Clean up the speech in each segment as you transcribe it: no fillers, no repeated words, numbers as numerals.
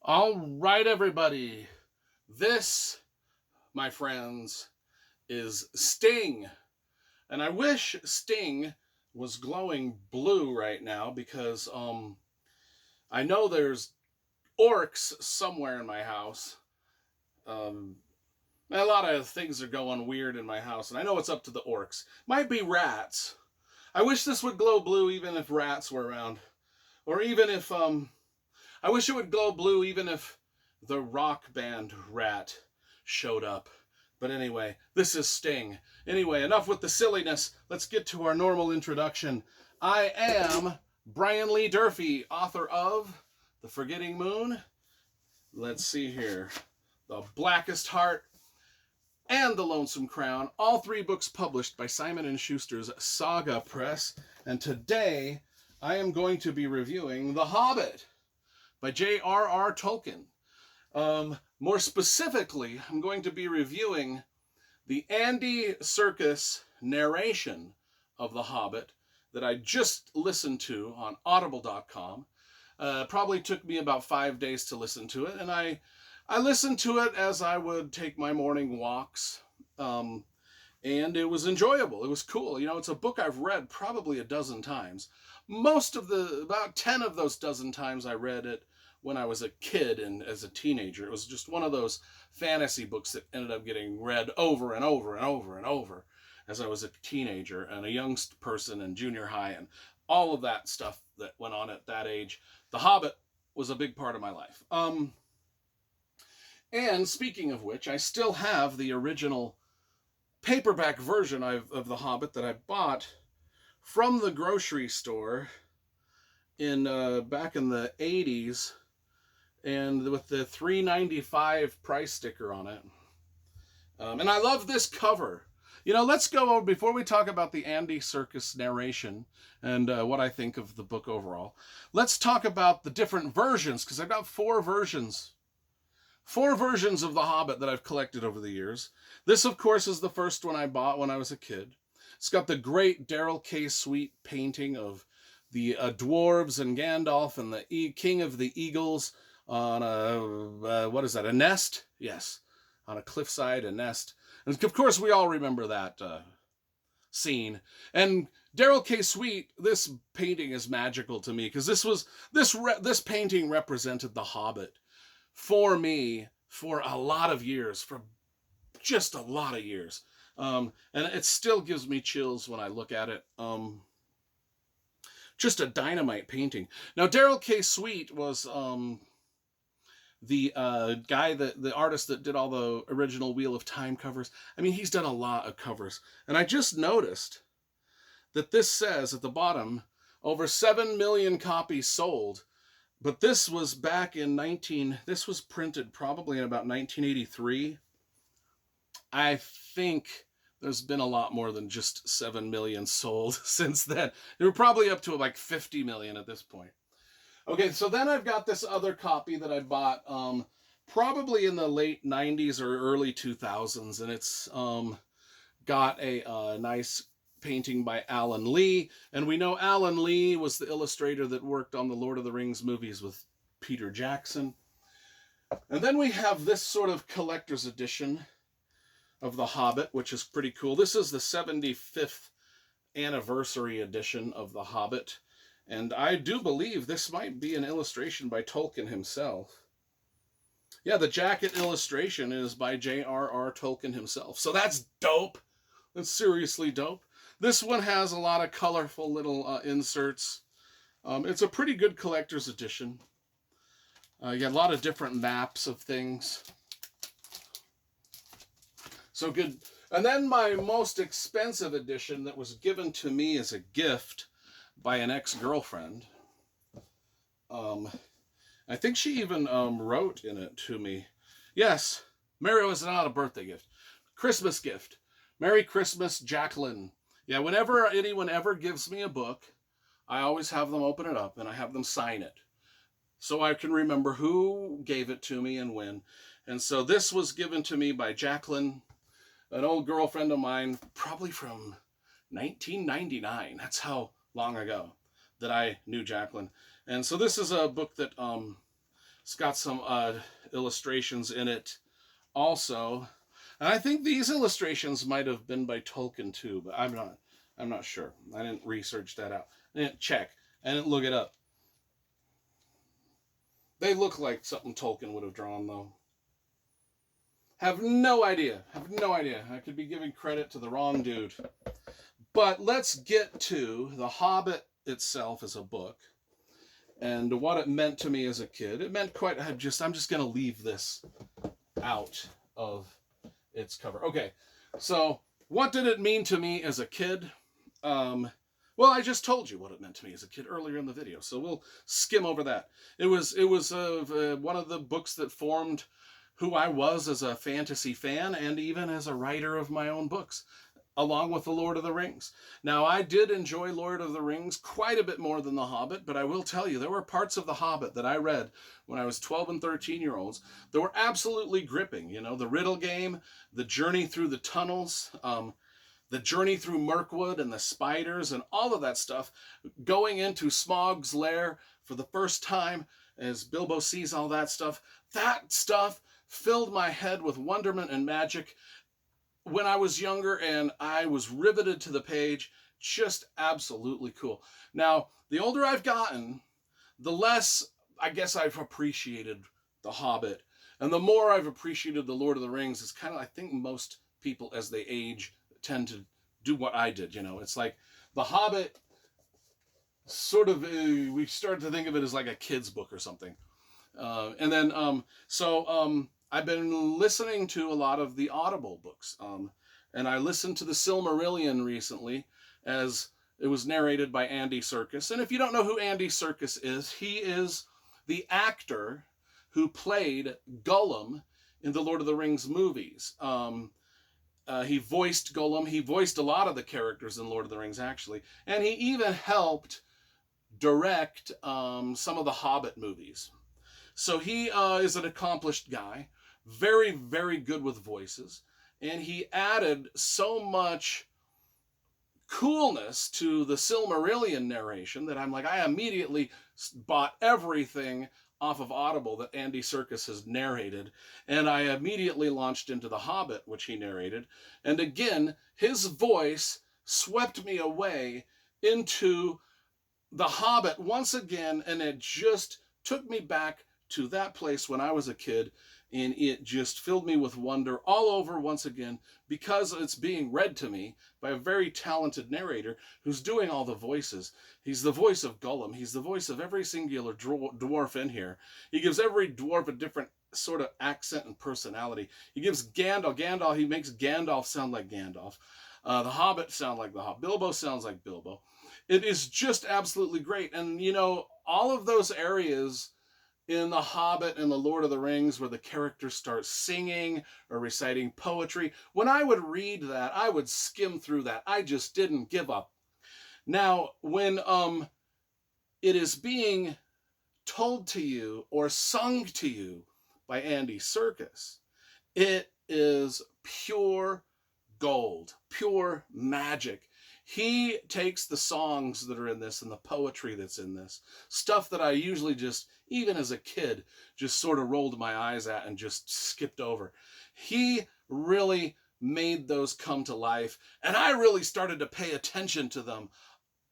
All right, everybody. This, my friends, is Sting. And I wish Sting was glowing blue right now because I know there's orcs somewhere in my house. Um, a lot of things are going weird in my house, and I know it's up to the orcs. Might be rats. I wish this would glow blue even if rats were around. Or even if I wish it would glow blue even if the rock band Rat showed up. But anyway, this is Sting. Anyway, enough with the silliness. Let's get to our normal introduction. I am Brian Lee Durfee, author of The Forgetting Moon. Let's see here. The Blackest Heart and The Lonesome Crown. All three books published by Simon & Schuster's Saga Press. And today I am going to be reviewing The Hobbit by J.R.R. Tolkien. More specifically, I'm going to be reviewing the Andy Serkis narration of The Hobbit that I just listened to on Audible.com. Probably took me about 5 days to listen to it, and I listened to it as I would take my morning walks, and it was enjoyable. It was cool. You know, it's a book I've read probably a dozen times. About 10 of those dozen times I read it when I was a kid and as a teenager. It was just one of those fantasy books that ended up getting read over and over and over and over as I was a teenager and a young person in junior high and all of that stuff that went on at that age. The Hobbit was a big part of my life. And speaking of which, I still have the original paperback version of The Hobbit that I bought from the grocery store in back in the 80s, and with the $3.95 price sticker on it. And I love this cover. You know, let's go over, before we talk about the Andy Serkis narration and what I think of the book overall, let's talk about the different versions, because I've got four versions of The Hobbit that I've collected over the years. This, of course, is the first one I bought when I was a kid. It's got the great Darrell K. Sweet painting of the dwarves and Gandalf and the King of the Eagles on a nest? Yes, on a cliffside, a nest. And of course, we all remember that scene. And Darrell K. Sweet, this painting is magical to me because this painting represented The Hobbit for me for a lot of years, for just a lot of years. And it still gives me chills when I look at it. Just a dynamite painting. Now, Darrell K. Sweet was the the artist that did all the original Wheel of Time covers. I mean, he's done a lot of covers. And I just noticed that this says at the bottom, over 7 million copies sold. But this was this was printed probably in about 1983. I think there's been a lot more than just 7 million sold since then. They were probably up to like 50 million at this point. Okay, so then I've got this other copy that I bought probably in the late 90s or early 2000s, and it's got a nice painting by Alan Lee, and we know Alan Lee was the illustrator that worked on the Lord of the Rings movies with Peter Jackson. And then we have this sort of collector's edition of The Hobbit, which is pretty cool. This is the 75th anniversary edition of The Hobbit, and I do believe this might be an illustration by Tolkien himself. Yeah, the jacket illustration is by J.R.R. Tolkien himself, so that's dope. That's seriously dope. This one has a lot of colorful little inserts. It's a pretty good collector's edition. You got a lot of different maps of things. So good. And then my most expensive edition that was given to me as a gift by an ex-girlfriend. I think she even wrote in it to me. Yes, Mary was not a birthday gift. Christmas gift. Merry Christmas, Jacqueline. Yeah, whenever anyone ever gives me a book, I always have them open it up and I have them sign it, so I can remember who gave it to me and when. And so this was given to me by Jacqueline, an old girlfriend of mine, probably from 1999. That's how long ago that I knew Jacqueline. And so this is a book that It's got some illustrations in it also. And I think these illustrations might have been by Tolkien too, but I'm not sure. I didn't research that out. I didn't check. I didn't look it up. They look like something Tolkien would have drawn though. Have no idea. Have no idea. I could be giving credit to the wrong dude. But let's get to The Hobbit itself as a book and what it meant to me as a kid. It meant quite. I'm just going to leave this out of its cover. Okay, so what did it mean to me as a kid? Well, I just told you what it meant to me as a kid earlier in the video, so we'll skim over that. It was one of the books that formed who I was as a fantasy fan and even as a writer of my own books, along with The Lord of the Rings. Now, I did enjoy Lord of the Rings quite a bit more than The Hobbit, but I will tell you, there were parts of The Hobbit that I read when I was 12 and 13-year-olds that were absolutely gripping. You know, the riddle game, the journey through the tunnels, the journey through Mirkwood and the spiders and all of that stuff, going into Smaug's lair for the first time as Bilbo sees all that stuff filled my head with wonderment and magic when I was younger, and I was riveted to the page. Just absolutely cool. Now, the older I've gotten, the less I guess I've appreciated The Hobbit, and the more I've appreciated The Lord of the Rings. It's kind of, I think most people as they age tend to do what I did. You know, it's like The Hobbit sort of, we started to think of it as like a kid's book or something. I've been listening to a lot of the Audible books, and I listened to The Silmarillion recently, as it was narrated by Andy Serkis. And if you don't know who Andy Serkis is, he is the actor who played Gollum in the Lord of the Rings movies. He voiced Gollum. He voiced a lot of the characters in Lord of the Rings, actually. And he even helped direct some of the Hobbit movies. So he is an accomplished guy, very, very good with voices, and he added so much coolness to the Silmarillion narration that I'm like, I immediately bought everything off of Audible that Andy Serkis has narrated, and I immediately launched into The Hobbit, which he narrated, and again, his voice swept me away into The Hobbit once again, and it just took me back to that place when I was a kid, and it just filled me with wonder all over once again, because it's being read to me by a very talented narrator who's doing all the voices. He's the voice of Gollum. He's the voice of every singular dwarf in here. He gives every dwarf a different sort of accent and personality. He gives Gandalf, he makes Gandalf sound like Gandalf. The Hobbit sound like the Hobbit. Bilbo sounds like Bilbo. It is just absolutely great. And, you know, all of those areas in The Hobbit and The Lord of the Rings where the characters start singing or reciting poetry, when I would read that, I would skim through that. I just didn't give up. Now, when it is being told to you or sung to you by Andy Serkis, it is pure gold, pure magic. He takes the songs that are in this and the poetry that's in this, stuff that I usually just, even as a kid, just sort of rolled my eyes at and just skipped over. He really made those come to life, and I really started to pay attention to them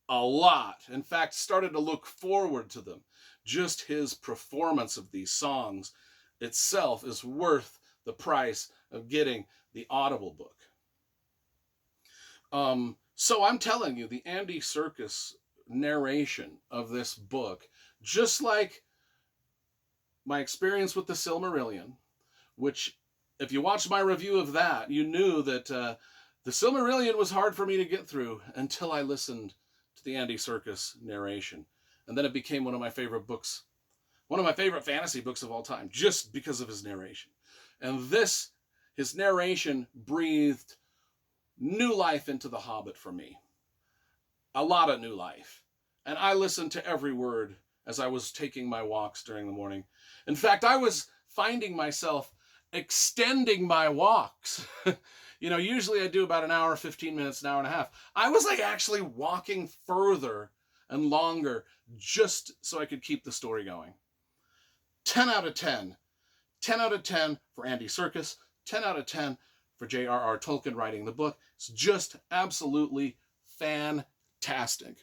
a lot. In fact, started to look forward to them. Just his performance of these songs itself is worth the price of getting the Audible book. So I'm telling you, the Andy Serkis narration of this book, just like my experience with the Silmarillion, which, if you watched my review of that, you knew that the Silmarillion was hard for me to get through until I listened to the Andy Serkis narration. And then it became one of my favorite books, one of my favorite fantasy books of all time, just because of his narration. And his narration breathed new life into The Hobbit for me. A lot of new life. And I listened to every word as I was taking my walks during the morning. In fact, I was finding myself extending my walks. You know, usually I do about an hour, 15 minutes, an hour and a half. I was like actually walking further and longer just so I could keep the story going. 10 out of 10. 10 out of 10 for Andy Serkis. 10 out of 10 for J.R.R. Tolkien writing the book. It's just absolutely fantastic.